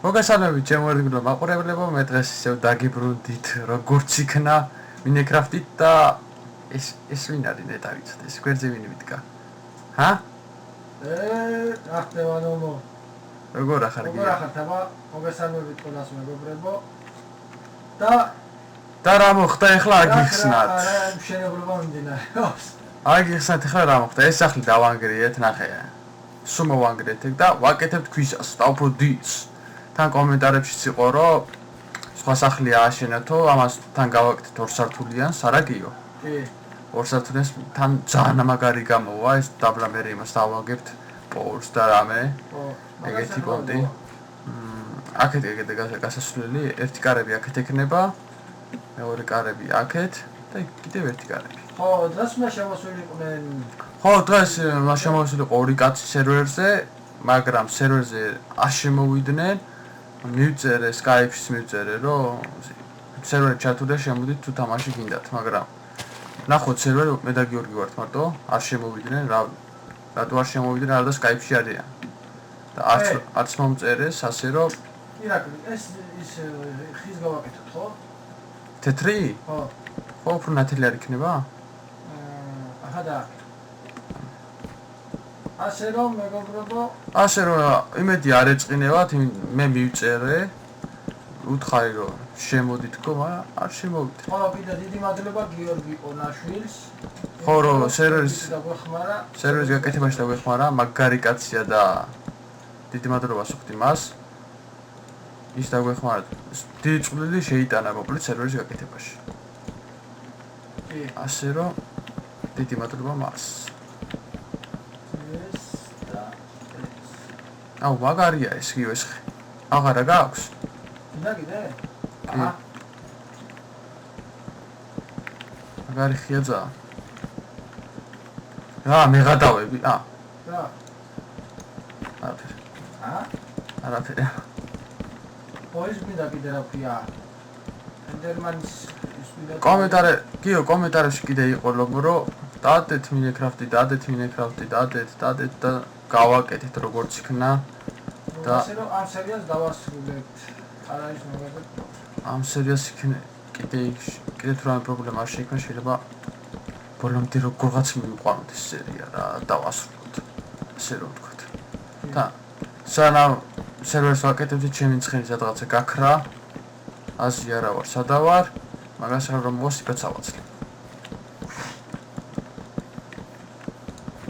მოგესალმებით ჩემო ერთგულო მაყურებლებო, მე დღეს ისევ დაგიბრუნდით როგორც იქნა Minecraft-ით და ეს ვინ არის მე დავიცოთ, ეს გვერდზე ვინ ვიდგა? ჰა? ახტევანომო. როგორ ახარ გია? როგორ ახარ თამა? მოგესალმებით ყველას მეგობრებო. და რა მოხდა ახლა აგიხსნათ? მშენებლობა მიმდინარეობს. აგიხსნათ ახლა რა მოხდა? ეს სახლი დავანგრიეთ, ნახე. სულ მოვანგრიეთ ეგ და ვაკეთებთ ქვისას, დავფროდით. თან კომენტარებშიც იყო რომ სხვა სახლი ააშენათო, ამას თან გავაკეთეთ 2 სართულიანს, არა გიო? კი. 2 სართულიანს თან ძალიან მაგარი გამოვა, ეს დაბლა მე იმას დავაგებთ პოულს და რამე. ეგეთი პონტი. აქეთ გასასვლელი, ერთი კარები აქეთ ექნება, მეორე კარები აქეთ და კიდევ ერთი კარები. ხო, დღეს უნდა შემოსულიყვნენ. ხო, დღეს შემოსულიყო 2 კაცი სერვერზე, მაგრამ სერვერზე არ შემოვიდნენ. მივწერე Skype-ში მივწერე რომ სერვერი ჩართულია შემოდით თუ თამაში გინდათ, მაგრამ ნახოთ სერვერი მე და გიორგი ვართ მარტო, არ შემოვიდნენ, რატო არ შემოვიდნენ, არა და Skype-ში არიან. და არც მომწერეს, ასე რომ ირაკლი, ეს ხის გავაკეთოთ, ხო? თეთრი? ხო. ხო, უფრო ნათელი არ იქნება? ახლა და ასე რომ მეგობრებო, ასე რომ იმედი არ ეწყინებათ, მე მივწერე, უთხარი რომ შემოდით თქო, მაგრამ არ შემოვიდეთ. ხო, კიდე დიდი მადლობა გიორგი ყონაშვილს. ხო, რომ სერვერის სერვერის გაკეთებაში დაგვეხმარა, მაგარი კაცია და დიდი მადლობა სუხთ იმას. ის დაგვეხმარა. დიდი წვლილი შეიტანა მოკლედ სერვერის გაკეთებაში. კი. ასე რომ დიდი მადლობა მას. აუ, მაგარია ეს გიო ეს. აღარა გაქვს? და კიდე? აჰა. მაგარი ხიაძა. რა, მე გადავები? რა? არაფერი. არაფერი. პოიზ მინდა კიდე რა ქვია? ენდერმანის გიო კომენტარებში კიდე იყო ლოგო, დადეთ Minecraft-ი, დადეთ და გავაკეთეთ როგორც იქნა. და ასე რომ ამ სერიას დავასრულებთ. არ არის მაგალითად. ამ სერიას კიდე თუ რამე პრობლემა არ შეიქმნა, შეიძლება ბოლომდე როგორღაც მივიყვანოთ ეს სერია რა, დავასრულოთ. ასე რომ ვთქვათ. და სანამ სერვერს ვაკეთებთ, ჩემი ცხენი სადღაცა გაქრა. აზრი არა ვარ, სადა ვარ? მაგას რომ მოსიპეც ავაცლი.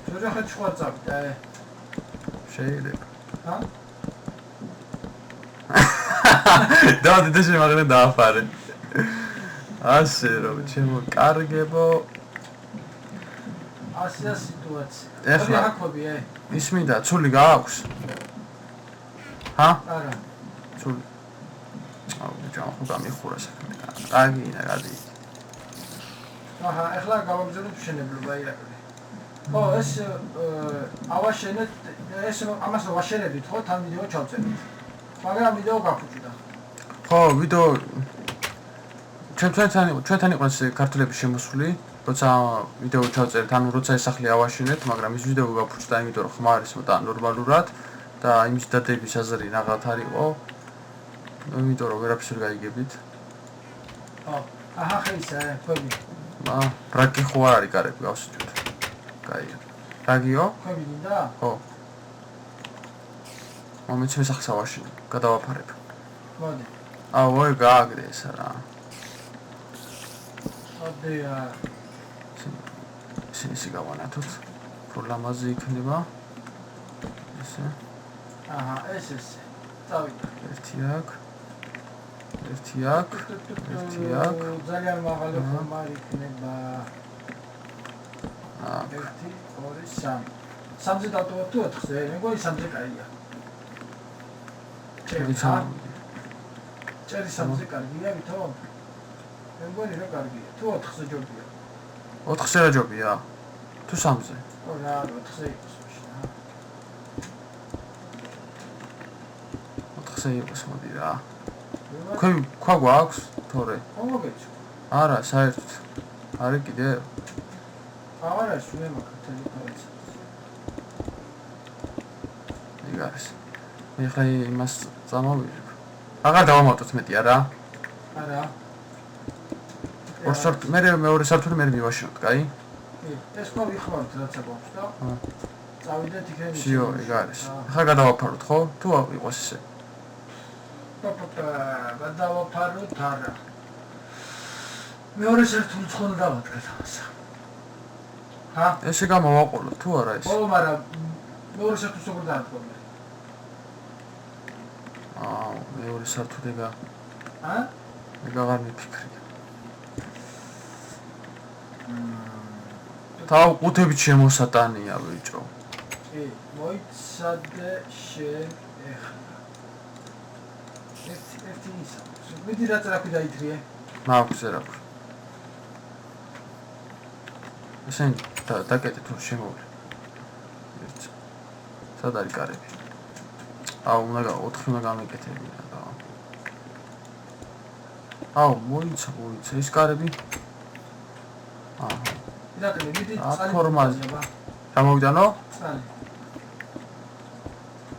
შევეხეთ ხვაწავთ, შეიძლება. ჰა? დავდი შემაგრე დააფარე. ასე რომ ჩემო კარგებო. ასეა სიტუაცია. ეხლა აქობი, ის მინდა ცული გააქვს? ჰა? არა. ცული. აუ, ჯამახო გამიხურა საქმე. აგინა გადი. აჰა, ეხლა გავაგზავნოთ მშენებლობა ირაკლი. ხო, ეს ავაშენეთ, ეს ამას ვაშენებთ, ხო, თან ვიდეო ჩავწერეთ. მაგრამ ვიდეო გაფუჭდა. ხო, ვიდეო ჩვენთან იყო ეს ქართულების შემოსული, როცა ვიდეო ჩავწერეთ, ანუ როცა ეს სახლი ავაშენეთ, მაგრამ ის ვიდეო გაფუჭდა, იმიტომ რომ ხმა არის მოდა ნორმალურად და იმის დადების აზრი რაღაც არ იყო. იმიტომ რომ ვერაფერს ვერ გაიგებით. ხო, აჰა, ხეისა, ქვები. ბრაკი ხო არ არის კარები გავსიტვით. კაია. რაგიო? ქვები მინდა? ხო. მომეც მე სახლს ავაშენებ, გადავაფარებ. მოდი. აუ, ვაი, გააგრე ესა რა. ოდია. ისინი გავანათოთ. რო ლამაზი იქნება. ესე. აჰა, ესე. წავიდა. ერთი აქ. ძალიან მაღალი ხმა იქნება. 1 2 3. 3-ზე დავტოვებ თუ 4-ზე? მეგონი 3-ზე კაია. ჭერი 3-ზე კარგია, ვითომ? მეგონი რა კარგია. თუ 4-ზე ჯობია. 4-ზე რა ჯობია? თუ 3-ზე? ო რა, 4-ზე იყოს მაშინ. 4-ზე იყოს მოდი რა. ქვა გვაქვს? თორე. მოგეცო. არა, საერთოდ. არის კიდე? არა, სულ მაგ თელეფონს. ეგ არის. ეხლა იმას წამოვიდებ. აღარ დავამატოთ მეტი არა? არა. ორ სართული მეორე სართული მე მივაშენოთ, კაი? ეს ხო ვიხმაროთ რაცა გვაქვს და წავიდეთ იქნებ. всё, ეგ არის. ახლა გადავაფაროთ, ხო? თუ იყოს ისე. გადავაფაროთ არა. მეორე სართული ცხონდა დავადგეთ ამას. ჰა? ესე გამოვაყოლოთ, თუ არა ეს? ო, მაგრამ მეორე სართულს როგორ დაადგომე? მეორე სართული ეგა. ჰა? ეგ აღარ მიფიქრია. თავ ყუთებით შემოსატანია ბიჭო. მოიცადე შენ ეხლა. ერთი ისა. მიდი რა წერაქვი დაითრიე. მაქვს რა ქვია. ესენ დაკეთე თუ შემოვლე. ერთი. სად არის კარები? უნდა 4 უნდა გამეკეთებინა და. მოიცა ის კარები. ირაკლი, მიდი ფორმაზე. გამოვიდანო? წალი.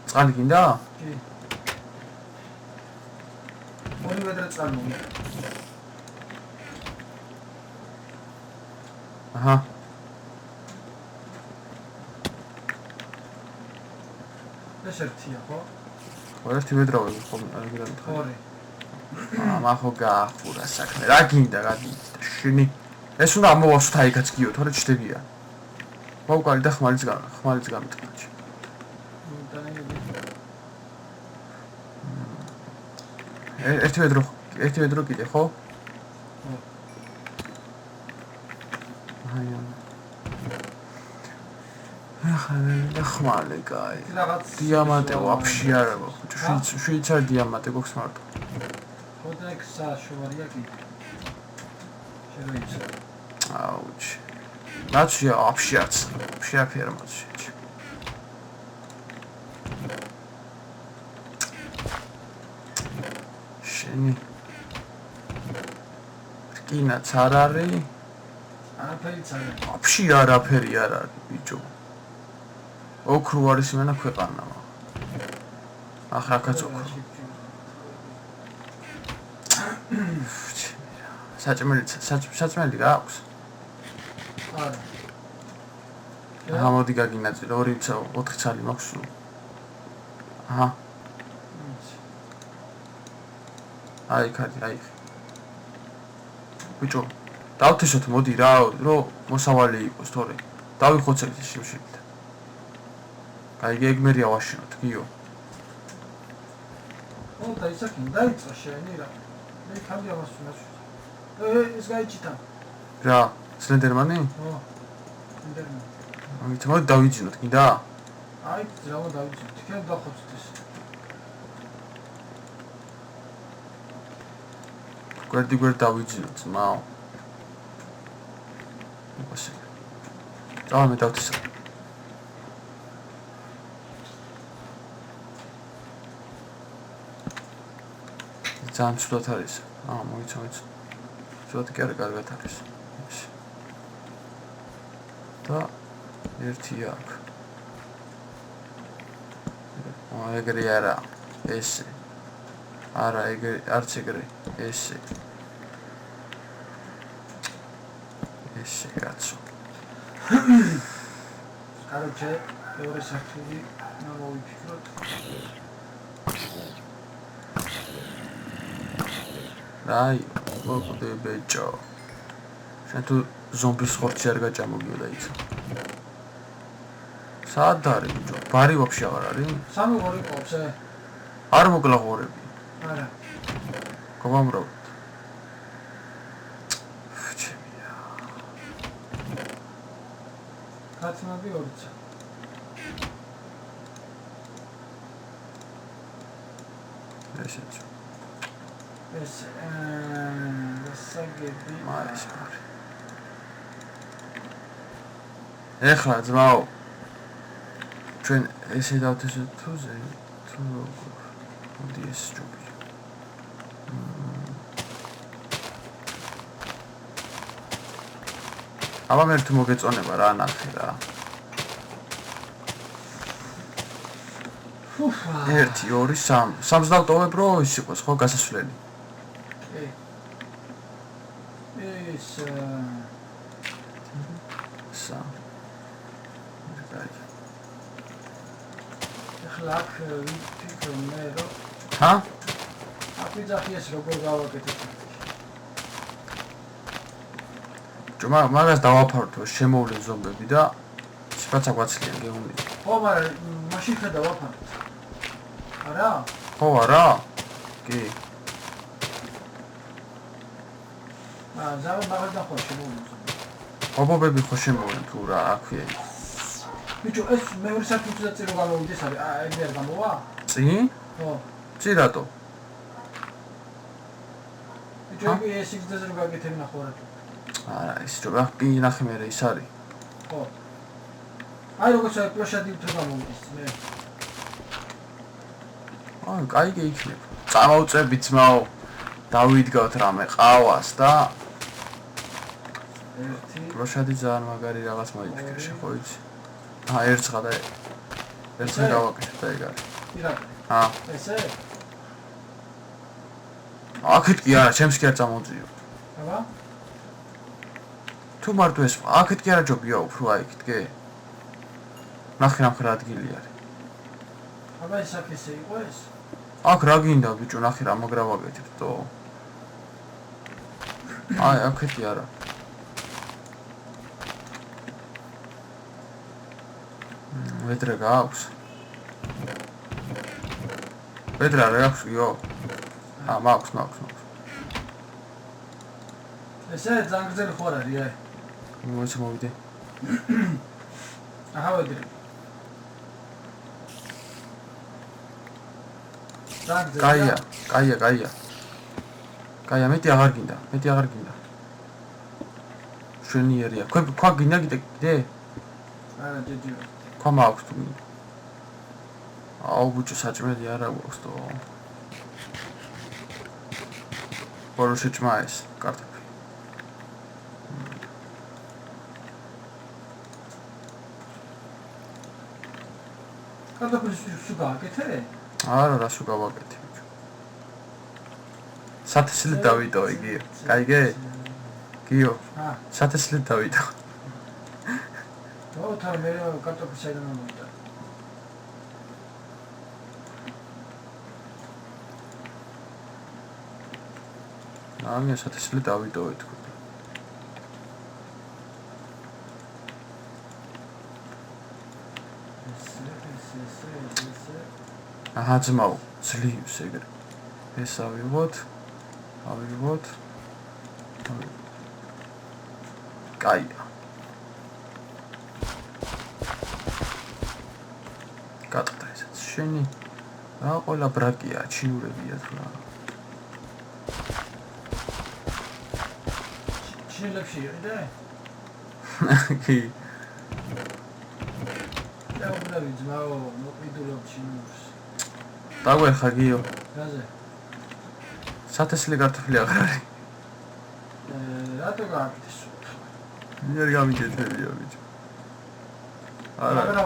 წყალი გინდა? კი. ორი ვედრე წყალი მოვიდა. აჰა. ეს ერთია, ხო? ერთი ვედრა ვიღე ხომ არ გირანთ. ორი. მახო გაახურა საქმე. რა გინდა, შენი ეს უნდა ამოვასვთ აიქაც გიო, თორე ჩდებია. მოვკალი და ხმალიც გამიტყნაჩი. ერთი ვედრო კიდე, ხო? ახლა ხმალი კაი. დიამანტე ვაფშე არ აქვს. შვეიცარი დიამანტე გვაქვს მარტო. ხოდნექ საშუალია კიდე. შეიძლება. აუჩ. ნაცია ვაფშე არც. ვაფშე აფერა მოცი. შენი რკინაც არ არის. არაფერიც არ არის. ვაფშე არაფერი არ არის ბიჭო. ოქრო არის მენა ქვეყანა. ახლა კაც ოქრო. საჭმელი რა აქვს? არა. გამოდი გაგინაწილე 4 ცალი მაქვს სულ. აჰა. აი კაი, აი. ბიჭო, დავთესოთ მოდი რა, რომ მოსავალი იყოს თორე. დავიხოცეთ ის შიმშილით. აი გეგმერი ავაშენოთ, გიო. და ისაკი დაიწყო შენი რა. მე ხალხი ამას უნდა. ეს გაიჭიტა. რა, სლენდერმანი? ო. სლენდერმანი. მოდი დავიძინოთ, კიდე? აი, ძრავა დავიძინოთ. თქვენ დახოცეთ ეს. გვერდი დავიძინოთ, მაო. ოპასე. მე დავთესა. ძალიან ცუდად არის. მოიცა. ცუდად კი არა, კარგად არის. და ერთი აქ. ეგრე არა. ესე. არა, ეგრე, არც ეგრე. ესე. ესე კაცო. კაროჩე, მეორე სართული მოვიფიქროთ. აი, მოკვდე ბეჭო. შენ თუ ზომბის ხორცი არ გაჭამოგიოდა იცი. საათ არის ბიჭო? ბარი ვაფშე აღარ არის? სამი ღორი ყოფს. არ მოკლა ღორები. არა. გობამრობთ. კაცმები ორცა. ესეც. ეს გასაგები მაის მარი. ეხლა ძმაო. ჩვენ ესე დავთესოთ თუ როგორ. მოდი ეს ჯობია. აბა მე თუ მოგეწონება რა ნახე რა. ფუფა 1 2 3 3 დავტოვებ რომ ის იყოს ხო გასასვლელი ეს სა ახლა აქ ვიფიქრე მე რომ ჰა აფიძახიეს როგორ გავაკეთებ მაგას დავაფართო შემოვლე ზომბები და სიფაცა გვაცლიან გეუბნები ხო მაგრამ მაშინ ხედა ვაფაროთ არა ხო არა კი ზავე მაგას ხო შემოვლე ობობები ხო შემოვლენ თუ რა აქვია ბიჭო ეს მეორე საფუძვზე წირო გამოვიდეს არის ეგ არ გამოვა წინ ხო წი რატო ბიჭო ეს სიგრძეზე რო გაკეთები ნახო რა არა ის რა კი ნახე მე ის არის ხო აი როგორც აი პლოშადი უფრო გამოვიდეს მე აი კაი იქნება წამოვწები ძმაო დავიდგავთ რამე ყავას და ერთი პლოშადი ძალიან მაგარი რაღაც მოიფიქრე ხო იცი ერთხა და ერთხა გავაკეთე და ეგ არის ირაკი ესე აქეთ კი არა ჩემს კი არ წამოვწიო აბა თუ მარტო ეს აქეთ კი არა ჯობია უფრო აი იქ ნახე რა მხრა ადგილი არის აბა ეს აქ ესე იყო ეს აქ რა გინდა ბიჭო ნახე რა მაგრავაკეთებ თო აი აქეთი არა ვედრე გააქვს ვედრე არ აქვს იო მაქვს ესე ზანგრძელი ხო არის აი მოიცა მოვიდე აჰა ვედრე კაია მეტი აღარ გინდა შვენიერია ქვა გინდა კიდე არა ჯეჯი ქვა მაქვს თუ აუ ბუჭო საჭმელი არა გვაქვს თო ბოროში ჭმა ეს კარტოფი კარტოფილს სულ გააკეთე არა რა სულ გავაკეთე ბიჭო სათესლით დავიტო იგიო კაიგე გიო სათესლით დავიტო ო თან მე კარტოფილს აიდან მომიტა ამია სათესლით დავიტოვე თქო აჰა ძმაო ძლივს ეგრე ეს ავიღოთ კაია გატყდა ესეც შენი რა ყველა ბრაკია ჩინურებია თუ რა ჩინელებში იყიდე კი და უბრალოდ ძმაო მოკიდულობ ჩინურს დაგვერხა გიო რაზე სათესლი კარტოფილი აღარ არის რატო გააკეთეს მიერ გამიგეთებია ბიჭო არა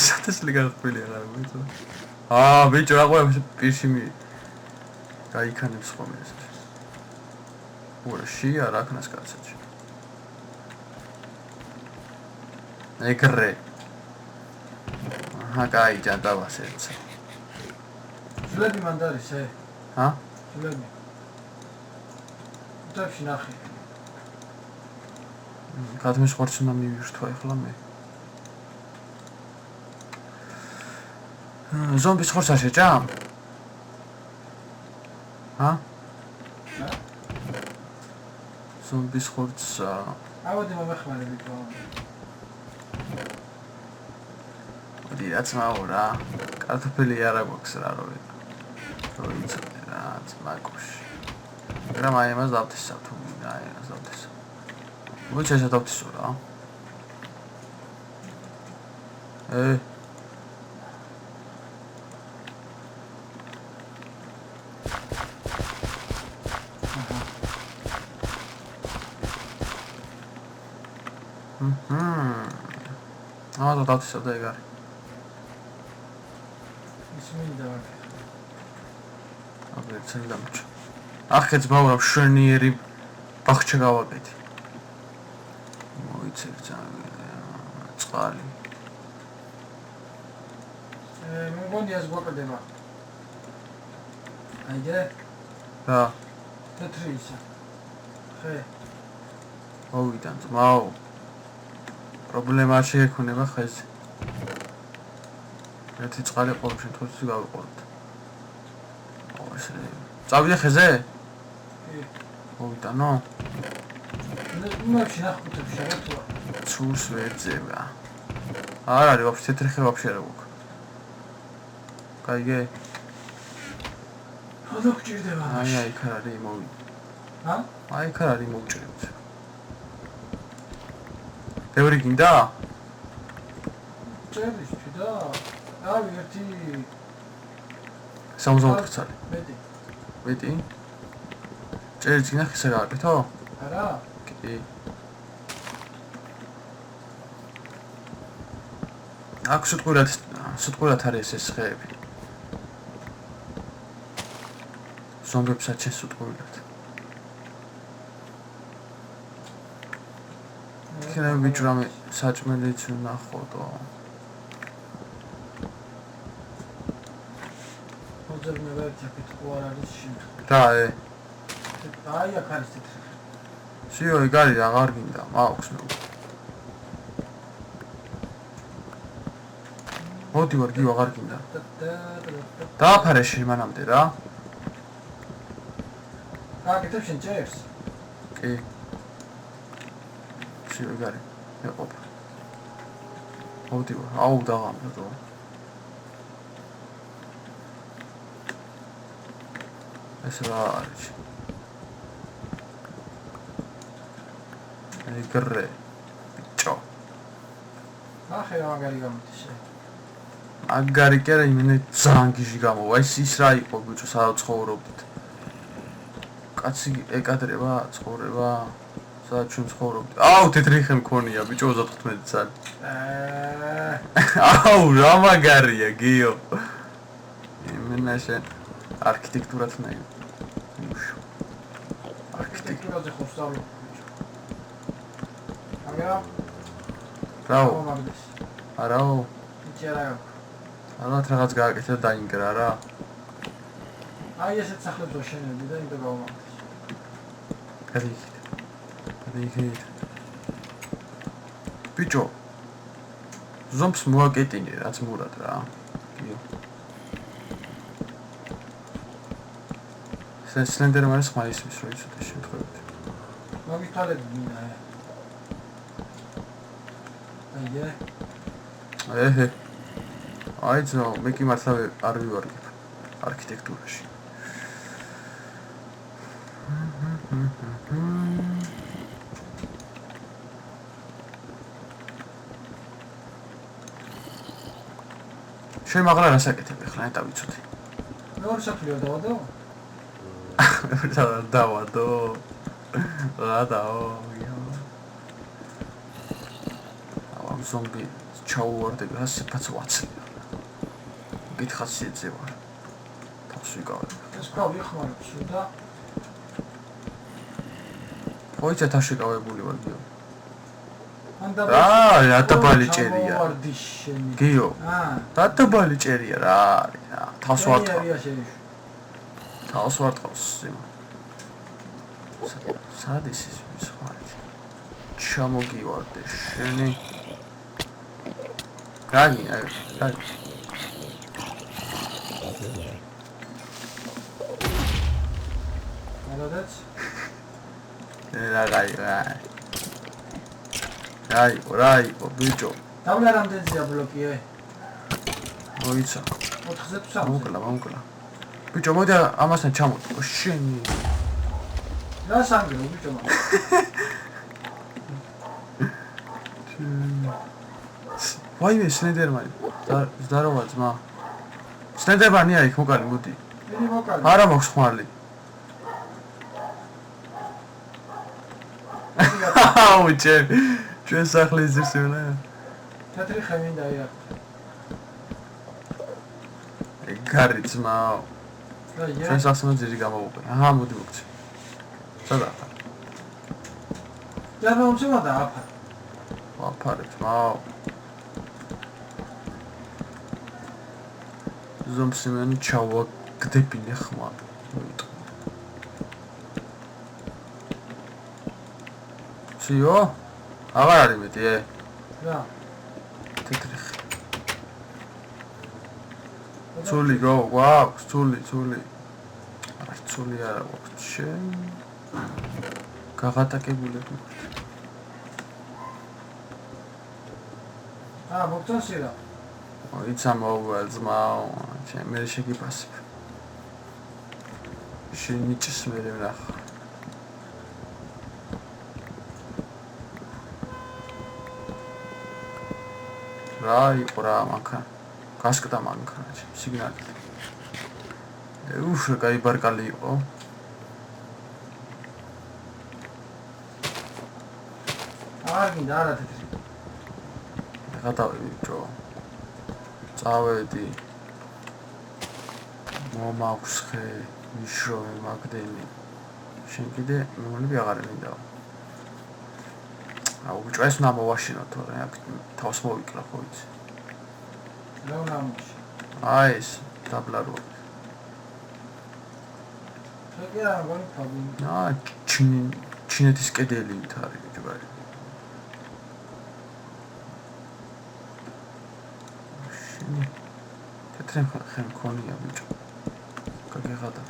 სათესლი კარტოფილი აღარ არის ბიჭო რა ყובה პირში გაიქანებს ხოლმე ეს ურშია რა ქნას კაცოჩი ეგრე აჰა კაი ჯანდავასეც ძლები მანდარის ჰა ძლები თაფში ნახე გადმის ხორცნა მივირთვა ახლა მე ზომბის ხორცა შეჭა ჰა ზომბის ხორცა ავოდი მომეხმარები თო რაც მაურა კარტოფილი არა გვაქვს რა რო იცოდე რა მაგოში მაგრამ აი მას დავთესავ თუ აი მას დავთესავ მოიცა დავთესო რა და დავთისავ და ეგ არის. ის მინდა ვარ. აბა ცენ დამჭა. ახე ძმაო რა მშვენიერი ბახჩა გავაკეთე. მოიცე წყალი. მე მგონია ეს გვაკლდება. აიგე? რა, თეთრი ისა. ხე. მოვიდან ძმაო. პრობლემა შეექნება ხეზე. ერთი წყალი ყოველ შემთხვევაში გავიყურებთ. ესე წავიდე ხეზე? კი. მოვიდანო? მე შეხუთებს შეგეთვა. ცურს ვერ ძება. არ არის ვაფშე თეთრი ხე ვაფშე არ გვაქვს. კაიგე? ხოდა გჭირდება. აი იქ არის მოვიდე. ჰა? აი იქ არის მოვჭრებთ. ბევრი გინდა? წერის და რავი ერთი 64 წელი. მეტი. მეტი? წერიც გინდა ხისა გააკეთო? არა? კი. აქ სიტყვირად არის ეს ხეები. ზომბებსაც შესუტყვილებთ. იქნება ბიჭო რამე საჭმელიც ვნახოდო. მოძებნება ერთი კითხვა არ არის შემთხვევა. რა აი აქ არის თეთრი. სიო ეგ არის აღარ გინდა, მაქვს მე. მოდი ვარ გიო აღარ გინდა. დააფარე შენ მანამდე რა. გააკეთებ შენ ჭერს? კი. სიო ეგ არის. მეყოფა. მოდი ვარ, აუ დაღამბო. ეს რა არის? ეგრე. ბიჭო. ახე მაგარი გამოდის შე. აგარი კი არა იმენე ძალიან გიჟი გამოვა. ის რა იყო ბიჭო, სადაც ცხოვრობდით? კაცი ეკადრება, ცხოვრება, სადაც ჩვენ ცხოვრობდით. აუ, თეთრი ხე მქონია ბიჭო 35 წელი. აუ, რა მაგარია, გიო. იმენა შენ არქიტექტურაც ნაი. უშო. არქიტექტურაზე ხო სწავლობ ბიჭო. აგერა? რაო? მაგდეს. არაო. ბიჭი არა გაქვს. ალბათ რაღაც გააკეთე და დაინგრა რა. აი ესეთ სახლებს ვაშენებდი და იმდა გავამაგდეს. გადიქით. ბიჭო. ზომს მოაკეტინე რაც მურად რა. გიო. სლენდერმანის ხმალის ის რო იცოდე შემთხვევით. მაგის თვალები მინდა. აიგე. ეჰე. აი ძო, მე კი მართლა არ ვივარგებ არქიტექტურაში. შენ მაგრამ რას აკეთებ ახლა ნეტა ვიცოდი. მეორე საფლიო დავადო? დავადო. რადაო. აუ ზომბი ჩაუვარდები ასეფაც ვაცლია. გითხარ შეძევა. თავს ვიკავებ. ეს ყავი ხმარობს და ხოიცა თავში გავებული ვარ გიო. რა, რატაბალი ჭერია. გიო. რატაბალი ჭერია რა არის რა. თავს ვარტყავს. თავს ვარტყავს იმა. სად ის ხარი. ჩამოგივარდე შენი. გაგი, გაგი. მოდაც. რაი, ბიჭო. დავლა რამდენზეა ბლოკი? მოიცა. 4-ზე თუ 3-ზე? მომკლა. ბიჭო, მოდი ამასთან ჩამოვიდო. შენი. რა სანგრე ბიჭო მაგ. ვაიმე სლენდერმანი. ზდაროვა ძმა. სლენდერმანია იქ მოკალი, მოდი. დიდი მოკალი. არა მაქვს ხმალი. აუ, ჩვენ სახლის ზირს ვენა. თეთრი ხე მინდა იარაღო. გარი ძმაო. და ია. შენ სასმელ ძირი გამოვუყე. აჰა, მოდი მოგცე. სადა ხარ? და მომწევა და აფარ. ვაფარე ძმაო. ზომსიმენი ჩავა გდებინე ხმა. სიო? აღარ არის მეტი, რა. თეთრი ხე. ცული გვაქვს, ცული. არ ცული არა გვაქვს, შენ. გაღატაკებულები. მოგწონსი რა. იცა მოვა ძმაო, შენ მე შეგიფასებ. შენ ნიჭს მე ვნახ. რა იყო რა მანქანა? გასკდა მანქანა, სიგნალი. უშ, კაი ბარკალი იყო. არ მინდა არა თეთრი. გადავედი ჯო. წავედი. მომაქვს ხე, მიშრომი მაგდენი. შენ კიდე მომლები აღარ მინდაო. აუ ბიჭო ეს უნდა მოვაშინო თორე აქ თავს მოვიკლა ხო იცი. რა უნდა ამოში. აი ეს დაბლა რო. შეგია გონი ფაბი. ჩინეთის კედელი ით არის ბიჭო ბარი. შენი თეთრი ხე მქონია ბიჭო. გაგეღადა.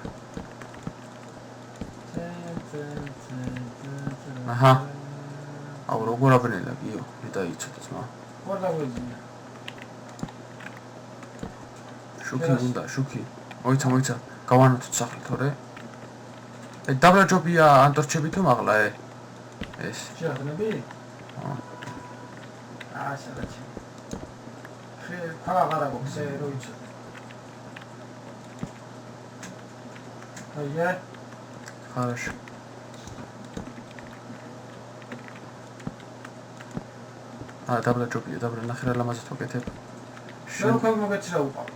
აჰა. აუ როგორ აბნელა გიო, მე დაიცოდა ძმა. ხო დაგვეძინა. შუქი უნდა, შუქი. მოიცა, გავანათოთ სახლი თორე. დაბლა ჯობია ანტორჩები თუ მაღლა ეს. შეახნები? სადაც. ხე ფაღარა გოქს როიცა. აია. Хорошо. დაბლა ჯობია, დაბლა ნახე რა ლამაზად ვაკეთებ. შენ უკვე მოგეცრა უყავ.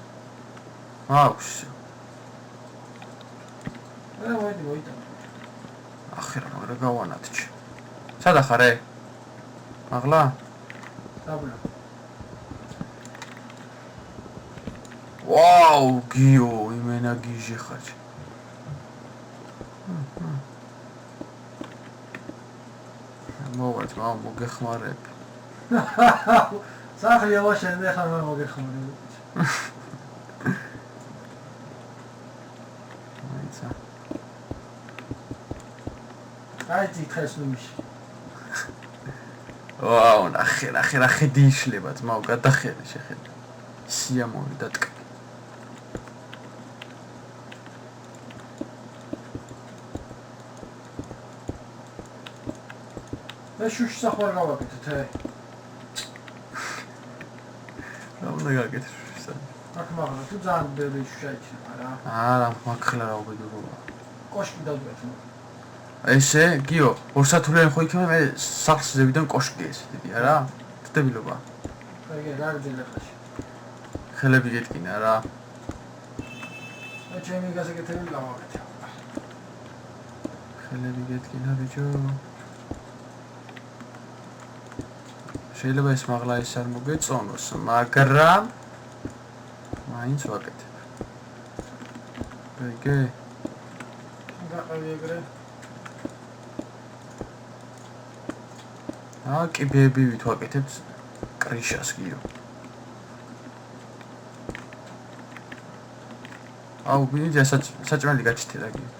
აქვს. მოიდა. ახლა მაგრა გავანათჩი. სადა ხარ? მაღლა? დაბლა. ვაუ, გიო, იმენა გიჟი ხარ. მოვაჭ, მოგეხმარებ. სახლი ავაშენ და ხარ მოგეხმარებ. აიცა. აი თითქოს ნუმში. ვაუ, ნახე რა ხედი იშლება, ძმაო, გადახედე შეხედე. სიამოვნი დატკი. მე შუშს ახლა გავაკეთეთ, რა უნდა გაკეთე შუშს? აქ მაგა თუ ძალიან ბევრი შუშა იქნება რა. არა, მაგხლა რა უბედურობა. კოშკი დავდგეთ. ესე, გიო, ორსათულიანი ხო იქნება მე სახლს ზევიდან კოშკი ეს დიდი არა? ცდებილობა. აი, რა ძილახაში. ხელები გეტკინა რა. მე ჩემი გასაკეთებელი გავაკეთე. ხელები გეტკინა ბიჭო. შეიძლება ეს მაღლა ის არ მოგეწონოს, მაგრამ მაინც ვაკეთებ. ეგე. გაყევი ეგრე. კიბეები ვითვაკეთებთ კრიშას გიო. აუ ბიჭო საჭმელი გაჩითე რა გიო.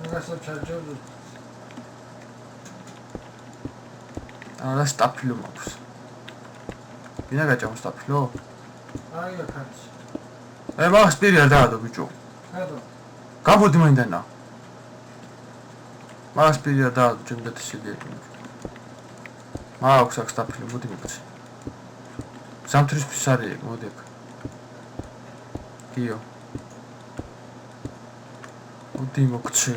მაგასო ჩარჯობ. და სტაფილო მაქვს. ვინა გაჭამო სტაფილო? აი აქაც. მაგას პირი არ დაადო ბიჭო. გადო. გამოდი მაინდანა. მაგას პირი არ დაადო ჩემ დათიშილი. მაქვს აქ სტაფილო, მოდი მოგცე. ზამთრის ფისარი ეგ, მოდი აქ. გიო. მოდი მოგცე.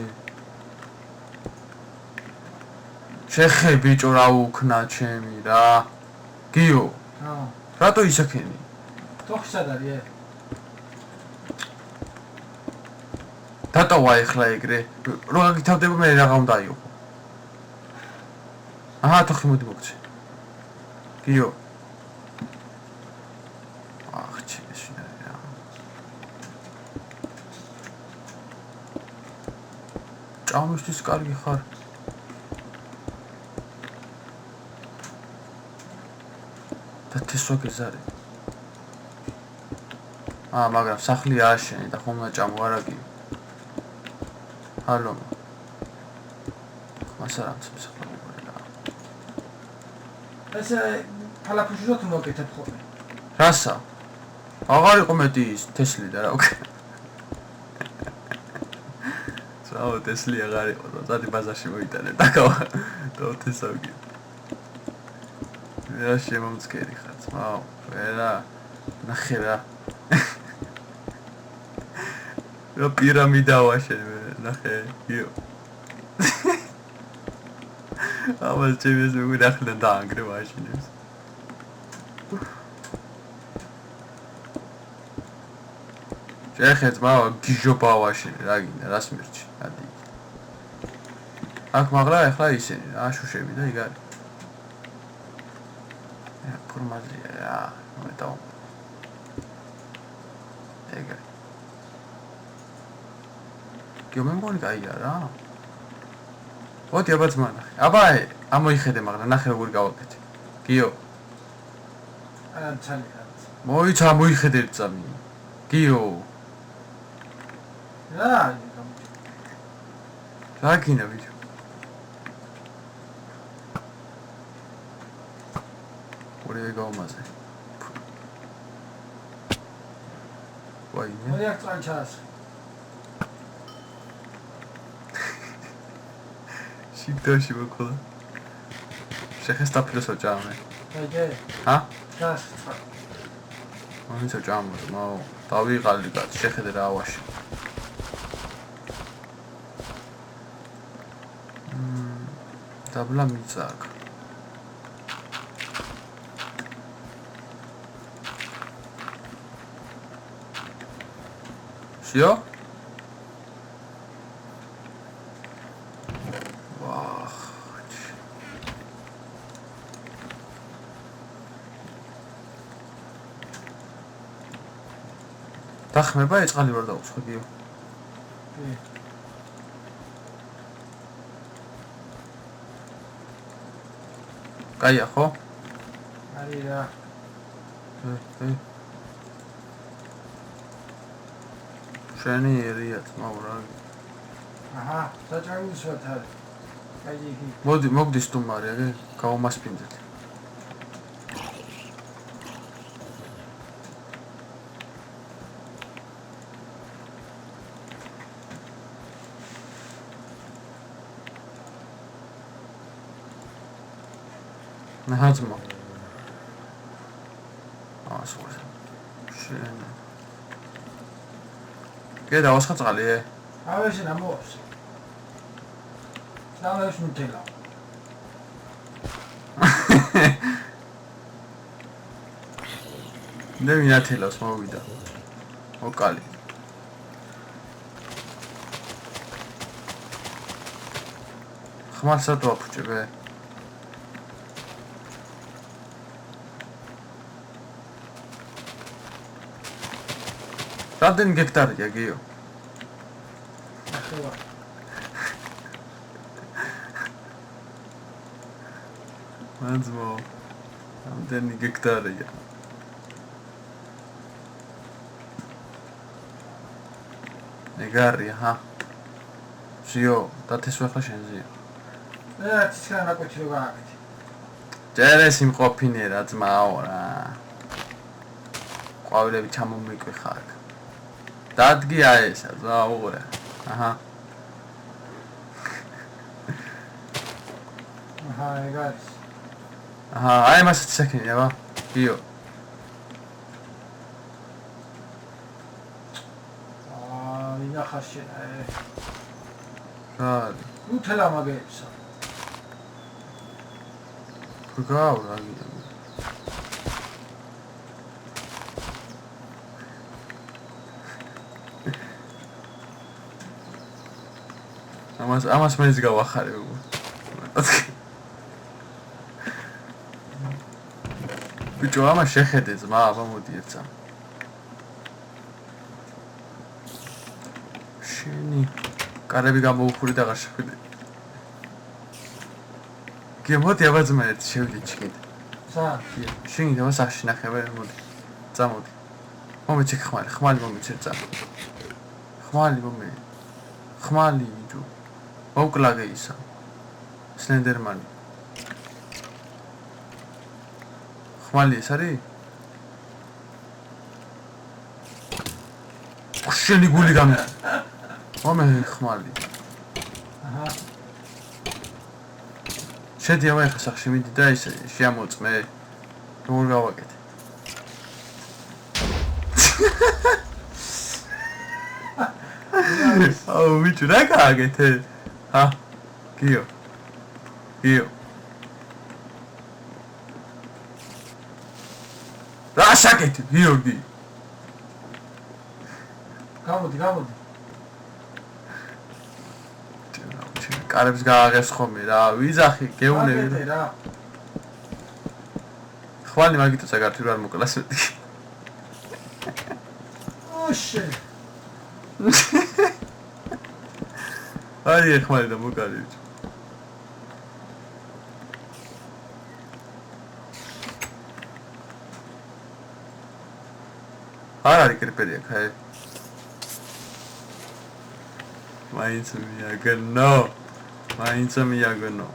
შეხე ბიჭო რა უქნა ჩემი რა. გიო აა რატო ისაქენი თოხი სად არის დატოვა ეხლა ეგრე რო გაგითავდება მე რა უნდა იყო აჰა თოხი მოდი მოგცე გიო ახჩი ეშია ჭამისთვის კარგი ხარ და თესვაგეზარი მაგრამ სახლი ააშენი და ხომ უნდა ჭამო არა გიო ჰალო მასარამს ეს ფალაფუშო თუ მოკეთებ ხოლმე რასა აღარ იყო მეტი ის თესლი და რა უკე საო თესლი აღარ იყო და ზადი ბაზარში მოიტანე და თესავგი რა შემომწკერი ხარ ძმაო ვერა ნახე რა რა პირამიდა ვაშენე ნახე იო ამას ჩემს მიგახლა და ანგრე ვაშინებს შეხეთ მავა გიჟობა ვაშინე რა გინდა რას მირჩი ადი აქ მაგრა ეხლა ისინი რა შუშები და იგარი ფორმაზია რა მეტაო ეგრე გემონი გაია რა ოდი აბა ძმა ნახე აბა ამოიხედე მაგრამ ნახე როგორ გავაკეთე გიო არა ცალი მოიცა მოიხედე წამი გიო რა გინდა ვიდეო ორივე გავმაზე ვაიმე მოდი აქ წვან ჩას შიგდოში მოკლა შეხესტა ფილოსოფ ჭამე აიგე ჰა ჩას მომიცო ჭამო მაო დავიღალი კაც შეხედე რა ავაში დაბლა მიწაკ შიო დახმება ეწყალი ვარ დაუცხო გიო კაია ხო არის რა შენი ერია თმაურა აჰა საჭაროს ვათავ კაი მოდი მოგდი სტუმარი აგე გავმასპინდეთ ნახაზმო ასოა შენ გედა ვასხა წყალი ავეში ნამოს დავეშ ნუტელა ნე მინათელას მოვიდა ოკალი ხმალსა თუ აფუჭებე რამდენი გექტარია გიო? ახლა. მანძმო. რამდენი გექტარია? ეგარია, ჰა. შიო, დათესვა ხა შენზეა. ცისკენ რაკოჩი რო გააკეთე. ჯერეს იმყოფინე რა ძმაო რა. ყვავილები ჩამომიკვი ხარ. დადგია ესა, ზაურა. აჰა. აჰა, ეგარის. აჰა, აი მასაც საკენია ვა. გიო. ვინა ხაშენა ე. რა? უთელა მაგეებსა. გაგავრა გია. ამას მეც გავახარე. ბიჭო, ამას შეხედე ძმა, აბა მოდი ერთსა. შენი კარები გამოუხური და აღარ შეხედე. გემოდი აბა ძმა ერთ შევიდე ჩიქით. სა? შენ და მასახში ნახევარ მოდი. წამოდი. მომეცი ხმალი მომეცი ცა. ხმალი ბიჭო. მოვკლაგე ისა. სლენდერმანი. ხმალი ეს არის? შენი გული გამი. მომე ხმალი. აჰა. შედი აბა ხა სახში მიდი და ისე შეამოწმე. როგორ გავაკეთე? აუ ბიჭო რა გააკეთე? ჰა? გიო. რა შაკეთე გიორგი? გამოდი. კარებს გააღებს ხოლმე რა, ვიზახი, გეუნები. აგეთე რა. ხმალი მაგითაც აგართი რა მოკლას მეტი. ოშე. აი ხმალი და მოკალი. არ არის კრიპერია ხაი. მაინც მიაგნო.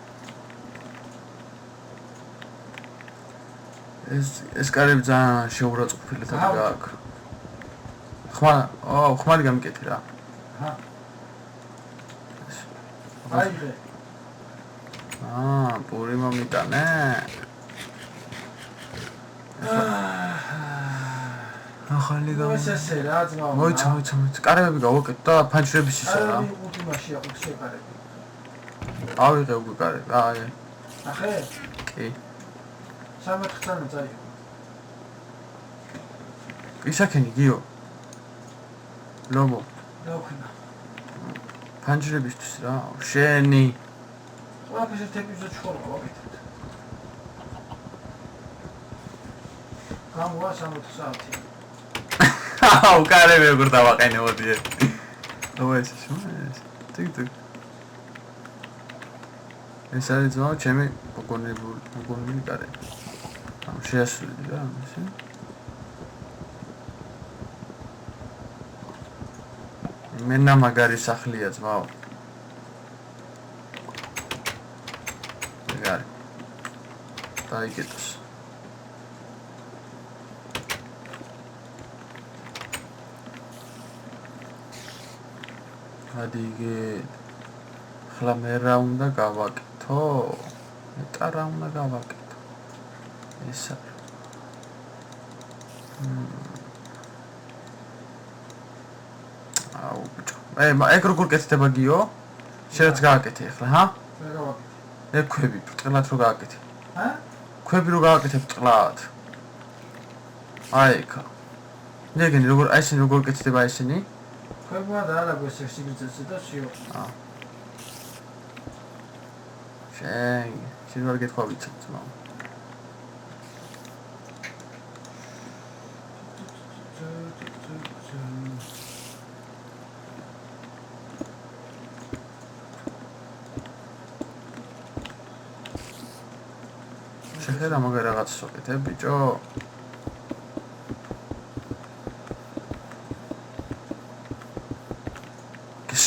ეს კარები ძალიან შეურაცხმფილეთ აქ. ხმალი გამიკეთე რა. აჰა. აიღე. პური მომიტანე. ახალი ესე რა ძმა. მოიცა. კარებები გავაკეთე და ფანჯრების ისა რა. კარები ულტიმაში აქვს შეკარები. ავიღე უკვე კარები. აი. ახე? კი. 13 წამი წაიღო. ისაკენი გიო. ლომო. დავხინა. ფანჯრებისთვის რა. შენი. ყველაფერს ერთ ეპიზოდში ხოლმე გავაკეთეთ. გამოვა 60 საათი. აუ კარები როგორ დავაყენე მოდი. აბა ესე შემოეს. ტიკ. ეს არის ძმა ჩემი პოგონილი კარები. ამ შეასრულე რა ესე. მენა მაგარი სახლია ძმაო. მაგარი. დაიგეთოს. ადიგეთ. ხლა მე რა უნდა გავაკეთო? მეტა რა უნდა გავაკეთო? ესა. აუ ბიჭო. ეგ როგორ კეთდება გიო? შენც გააკეთე ახლა, ჰა? მე გავაკეთე. ეგ ქვები ბრტყლად რო გააკეთე. ჰა? ქვები რო გააკეთე ბრტყლად. აი ხა. ნეგენი როგორ აი შენ როგორ კეთდება ისინი? ქვებმა დაალაგო ეს სიგრძეზე და შიო. შენ ვარ გეთქვა ვიცით ძმა. შეხედა მაგარ რაღაცას ვაკეთებ ბიჭო.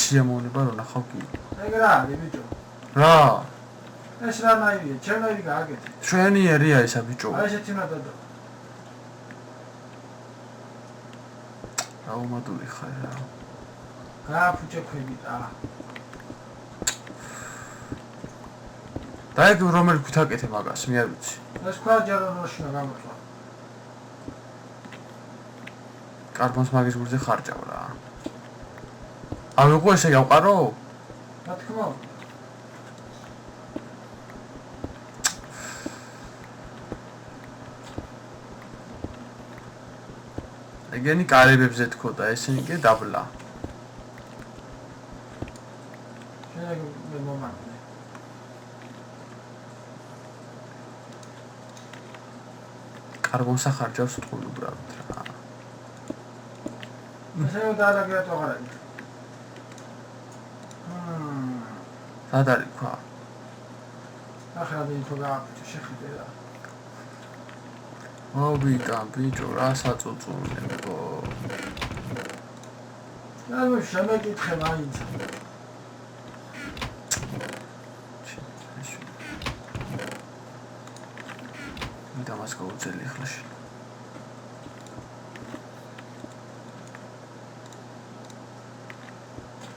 შეამოვნება რომ ნახავ კი. ეგ რა არის ბიჭო? რა? ეს რა ნაირია? ჩემნაირი გააკეთე. ჩვენი ერია ისა ბიჭო. აი ესეთი უნდა დადო. აუმადული ხარ რა. გააფუჭე ქვები რა. და ეგ რომელი ქვით აკეთე მაგას, მე არ ვიცი. ეს ქვა ჯერონოშია გამოწვა. კარბონს მაგის გულზე ხარჯავ რა. ავიღო ესე გავყარო? რა თქმა უნდა. ეგენი კარებებზე თქო და ესენი კი დაბლა. შენ კარბონს ახარჯავს თქო უბრალოდ რა. ესე დაალაგეთ აღარ არის. სად არის ქვა? ახლა ვინცო გააფუჭე შეხედე რა. მოვიდა ბიჭო რა საწუწუნებო. ანუ შემეკითხე მაინც. მიდამას გაუძელი ხლაში.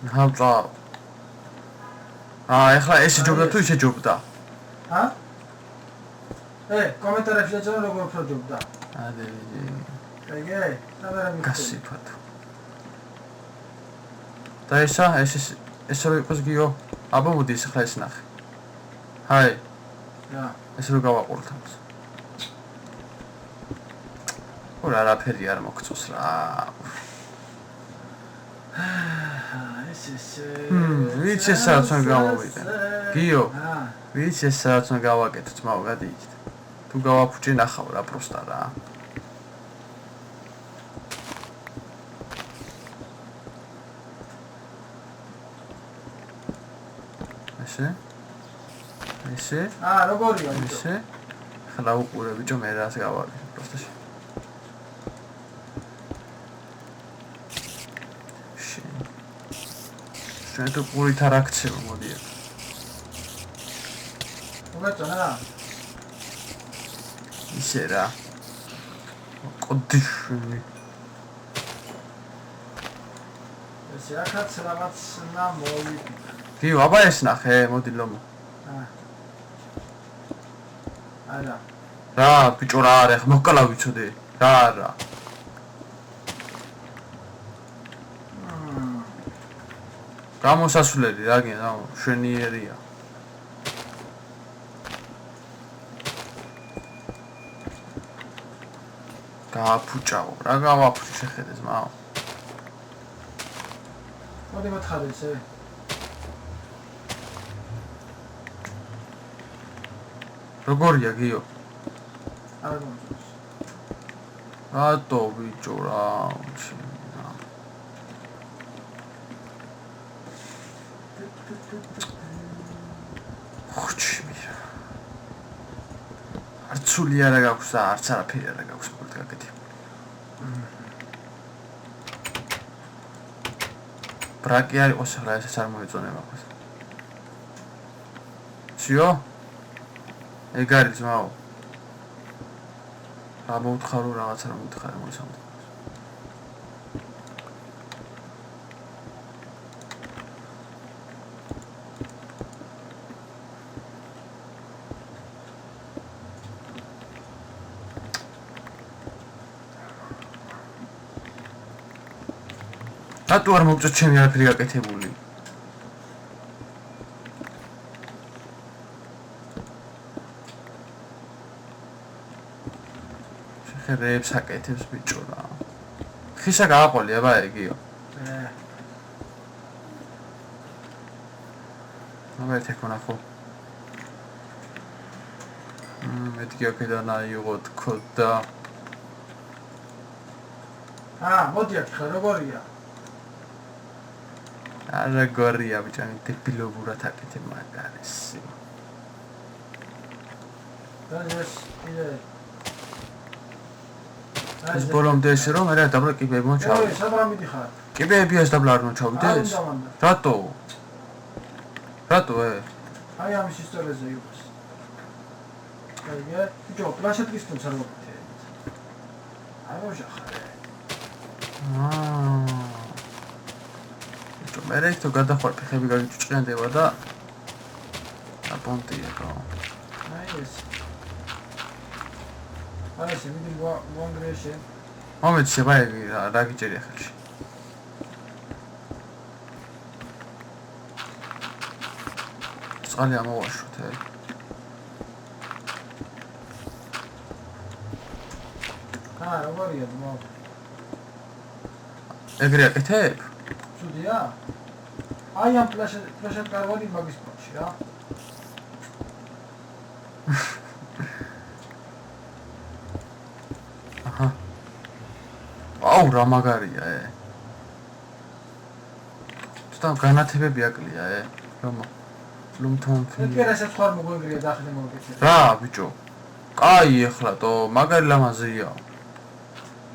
ნახავ. ეხლა ესე ჯობდა თუ ისე ჯობდა? ჰა? კომენტარებში ეცოდი როგორ უფრო ჯობდა. ადი. ეგე, სამერამი. გასიფათ. და ეს რო იყოს გიო. აბა მოდი ეს ახლა ეს ნახე. ჰაი. რა. ეს რო გავაყუროთ ამას. ორ არაფერი არ მოგწოს რა. ვიცი ეს სადაც უნდა გავავიდე. გიო. ვიცი ეს სადაც უნდა გავაკეთო ძმაო გადი იქით. თუ გავაფუჭი ნახავ რა პროსტა რა. ესე? როგორია ბიჭო? ესე? ხლა უყურე ბიჭო მე რას გავაკეთე პროსტა. შენ თუ ყურით არ აქცევ მოდი. მოგეწონა? ისე რა. ყოდიშვილი. ესე ახაც რაღაც მოვიდა. გიო, აბა ეს ნახე, მოდი ლომო. არა. რა, ბიჭო რა არის, მოკლავ ვიცოდე. რა არა. გამოსასვლელი რა გინდა, შვენიერია. გააფუჭაო, რა გავაფუჭი შეხედე ზმაო. მოდი მოთხარ ესე. როგორია გიო? არ მომწონს. რატო ბიჭო რა? ხუჩი რა. არცული არა გაქვს და არც არაფერი არა გაქვს მოდი გაკეთე. ბრაკი არ იყოს რა ეს არ მოეწონება ხოს. შიო? ეგ არის ძმაო. რა მოვთხარო რაღაცა რა მოვთხარ მოსამ. რატო არ მოგწევ ჩემი არაფერი გაკეთებული? შეხედებს აკეთებს ბიჭო რა. ხისა გააყოლი აბა ეგიო. აბა ეთქონა ხო. მეთქი აქედან აიღო თქო და მოდი აქ ხა როგორია? არა გორია ბიჭო მე დებილობურად აკეთებ მაგარესი. ეს ბოლომდე ესე რომ არა დაბლა კიბეები მოჩავდი. სად რა მიდიხარ? კიბეები ეს დაბლა არ მოჩავდეს? რატო? რატო აი ამის ისტორიაზე იყოს. ეგე, ბიჭო, პლანშეტის თუნ არ მოგეთე. არ მოჟახარე. მე რეკ თუ გადახვალ ფეხები გაგიჭჭიანდება და აპონტია რა. აი ეს. აი ეს მიდი ვანგრეშე. მომეც შევაიგი რა გიჭერია ხელში. წყალი ამოვაშოთ როგორია ძმაო? ეგრე აკეთებ? ცუდია? აი ამ პლაშეტ კარვანი მაგის პონჩი რა. აუ რა მაგარია ცოტა განათებები აკლია ლუმთან ეს კერასაც ხარ მოგვიგრია დაახლე მოვიკეთე რა ბიჭო კაი ეხლა თო მაგარი ლამაზია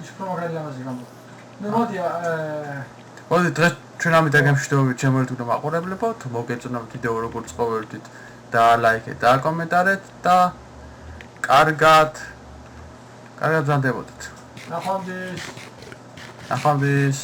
ის პროგრამა ლამაზი გამო ნუ მოდი დღეს ჩვენ ამით აგემშვიდობებით შემოერთული მაყურებლებო თუ მოგეწონათ ვიდეო როგორც ყოველთვის და ლაიქეთ და კომენტარეთ და კარგად ვზანდებოდეთ ნახვამდის